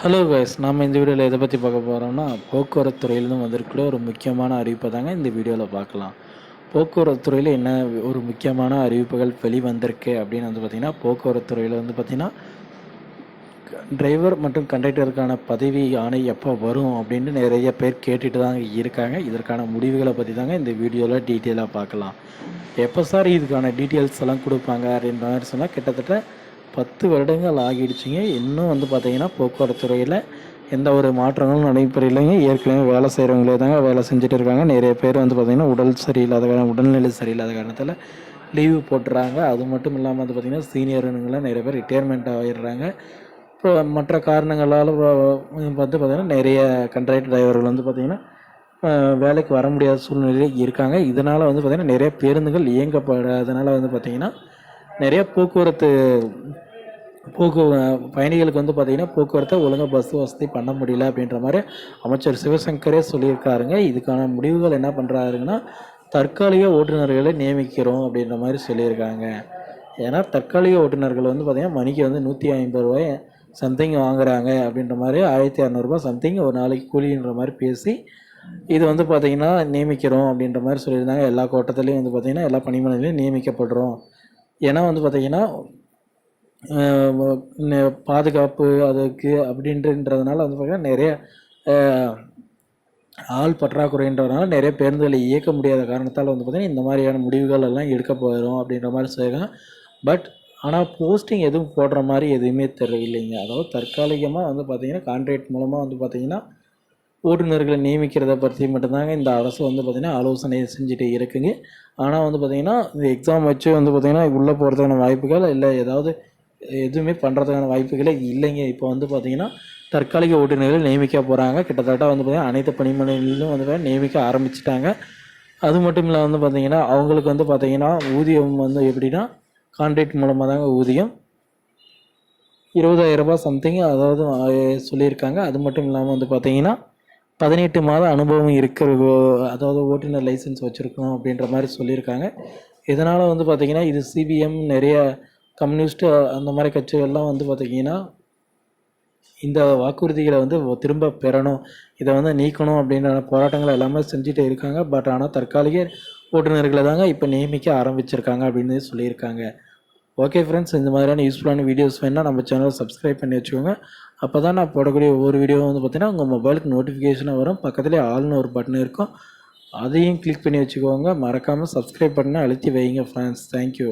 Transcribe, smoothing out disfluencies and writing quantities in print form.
Hello guys, நாம் இந்த வீடியோவில் எதை பற்றி பார்க்க போகிறோம்னா போக்குவரத்து துறையிலேருந்து வந்திருக்கிற ஒரு முக்கியமான அறிவிப்பை தாங்க இந்த வீடியோவில் பார்க்கலாம். போக்குவரத்து துறையில் என்ன ஒரு முக்கியமான அறிவிப்புகள் வெளிவந்திருக்கு அப்படின்னு வந்து பார்த்திங்கன்னா, போக்குவரத்து துறையில் வந்து பார்த்திங்கன்னா டிரைவர் மற்றும் கண்டக்டருக்கான பதவி ஆணை எப்போ வரும் அப்படின்னு நிறைய பேர் கேட்டுட்டு தாங்க இருக்காங்க. இதற்கான முடிவுகளை பற்றி தாங்க இந்த வீடியோவில் டீட்டெயிலாக பார்க்கலாம். எப்போ சார் இதுக்கான டீட்டெயில்ஸ் எல்லாம் கொடுப்பாங்க அப்படின்ற மாதிரி சொன்னால் கிட்டத்தட்ட 10 வருடங்கள் ஆகிடுச்சிங்க. இன்னும் வந்து பார்த்திங்கன்னா போக்குவரத்து துறையில் எந்த ஒரு மாற்றங்களும் நடைபெறலைங்க. ஏற்கனவே வேலை செய்கிறவங்களே தாங்க வேலை செஞ்சுட்டு இருக்காங்க. நிறைய பேர் வந்து பார்த்திங்கன்னா உடல்நிலை சரியில்லாத காரணத்தில் லீவு போட்டுறாங்க. அது மட்டும் இல்லாமல் வந்து பார்த்திங்கன்னா சீனியருங்களாம் நிறைய பேர் ரிட்டையர்மெண்ட் ஆகிடுறாங்க. இப்போ மற்ற காரணங்களால் வந்து பார்த்திங்கன்னா நிறைய கண்ட்ராக்டர் டிரைவர்கள் வந்து பார்த்திங்கன்னா வேலைக்கு வர முடியாத சூழ்நிலையில் இருக்காங்க. இதனால் வந்து பார்த்திங்கன்னா நிறைய பேருந்துகள் இயங்கப்படாதனால வந்து பார்த்திங்கன்னா நிறைய பயணிகளுக்கு வந்து பார்த்திங்கன்னா போக்குவரத்தை ஒழுங்காக பஸ் வசதி பண்ண முடியல அப்படின்ற மாதிரி அமைச்சர் சிவசங்கரே சொல்லியிருக்காருங்க. இதுக்கான முடிவுகள் என்ன பண்ணுறாருங்கன்னா, தற்காலிக ஓட்டுநர்களை நியமிக்கிறோம் அப்படின்ற மாதிரி சொல்லியிருக்காங்க. ஏன்னா தற்காலிக ஓட்டுநர்கள் வந்து பார்த்திங்கன்னா மணிக்கு வந்து 150 ரூபாய் சம்திங் வாங்குறாங்க அப்படின்ற மாதிரி 1600 சம்திங் ஒரு நாளைக்கு கூலின்ற மாதிரி பேசி இது வந்து பார்த்திங்கன்னா நியமிக்கிறோம் அப்படின்ற மாதிரி சொல்லியிருந்தாங்க. எல்லா கோட்டத்துலேயும் வந்து பார்த்திங்கன்னா எல்லா பணிமனையிலையும் நியமிக்கப்படுறோம். ஏன்னா வந்து பார்த்திங்கன்னா பாதுகாப்பு அதுக்கு அப்படின்றதுனால வந்து பார்த்திங்கன்னா நிறைய ஆள் பற்றாக்குறைன்றதுனால நிறைய பேருந்துகளை இயக்க முடியாத காரணத்தால் வந்து பார்த்திங்கன்னா இந்த மாதிரியான முடிவுகள் எல்லாம் எடுக்க போயிடும் அப்படின்ற மாதிரி சொல்லியிருக்காங்க. பட் ஆனால் போஸ்டிங் எதுவும் போடுற மாதிரி எதுவுமே தெரியலைங்க. அதாவது தற்காலிகமாக வந்து பார்த்திங்கன்னா கான்ட்ராக்ட் மூலமாக வந்து பார்த்திங்கன்னா ஓட்டுநர்களை நியமிக்கிறத பற்றி மட்டும்தாங்க இந்த அரசு வந்து பார்த்திங்கன்னா ஆலோசனை செஞ்சுட்டு இருக்குங்க. ஆனால் வந்து பார்த்திங்கன்னா இந்த எக்ஸாம் வச்சு வந்து பார்த்திங்கன்னா உள்ளே போகிறதுக்கான வாய்ப்புகள் இல்லை, ஏதாவது எதுவுமே பண்ணுறதுக்கான வாய்ப்புகளே இல்லைங்க. இப்போ வந்து பார்த்திங்கன்னா தற்காலிக ஓட்டுநர்கள் நியமிக்க போகிறாங்க. கிட்டத்தட்ட வந்து பார்த்திங்கன்னா அனைத்து பணிமனைகளிலும் வந்து நியமிக்க ஆரம்பிச்சிட்டாங்க. அது மட்டும் இல்லை வந்து பார்த்திங்கன்னா அவங்களுக்கு வந்து பார்த்திங்கன்னா ஊதியம் வந்து எப்படின்னா கான்ட்ராக்ட் மூலமாக தாங்க ஊதியம் 20,000 ரூபாய் சம்திங் அதாவது சொல்லியிருக்காங்க. அது மட்டும் இல்லாமல் வந்து பார்த்திங்கன்னா 18 மாத அனுபவம் இருக்கிற அதாவது ஓட்டுநர் லைசன்ஸ் வச்சுருக்கணும் அப்படின்ற மாதிரி சொல்லியிருக்காங்க. இதனால் வந்து பார்த்திங்கன்னா இது சிபிஎம் நிறைய கம்யூனிஸ்ட்டு அந்த மாதிரி கட்சிகள்லாம் வந்து பார்த்திங்கன்னா இந்த வாக்குறுதிகளை வந்து திரும்ப பெறணும், இதை வந்து நீக்கணும் அப்படின்ற போராட்டங்கள் எல்லாமே செஞ்சுட்டு இருக்காங்க. பட் ஆனால் தற்காலிக ஓட்டுநர்களை தாங்க இப்போ நியமிக்க ஆரம்பிச்சிருக்காங்க அப்படின்னு சொல்லியிருக்காங்க. ஓகே ஃப்ரெண்ட்ஸ், இந்த மாதிரியான யூஸ்ஃபுல்லான வீடியோஸ் வேணால் நம்ம சேனலை சப்ஸ்கிரைப் பண்ணி வச்சுக்கோங்க. அப்போ தான் நான் போடக்கூடிய ஒவ்வொரு வீடியோவும் வந்து பார்த்திங்கன்னா உங்கள் மொபைலுக்கு நோட்டிஃபிகேஷனாக வரும். பக்கத்துலேயே ஆல்னு ஒரு பட்டன் இருக்கும், அதையும் கிளிக் பண்ணி வச்சுக்கோங்க. மறக்காமல் சப்ஸ்கிரைப் பண்ண அழுத்தி வைங்க ஃப்ரெண்ட்ஸ். தேங்க்யூ.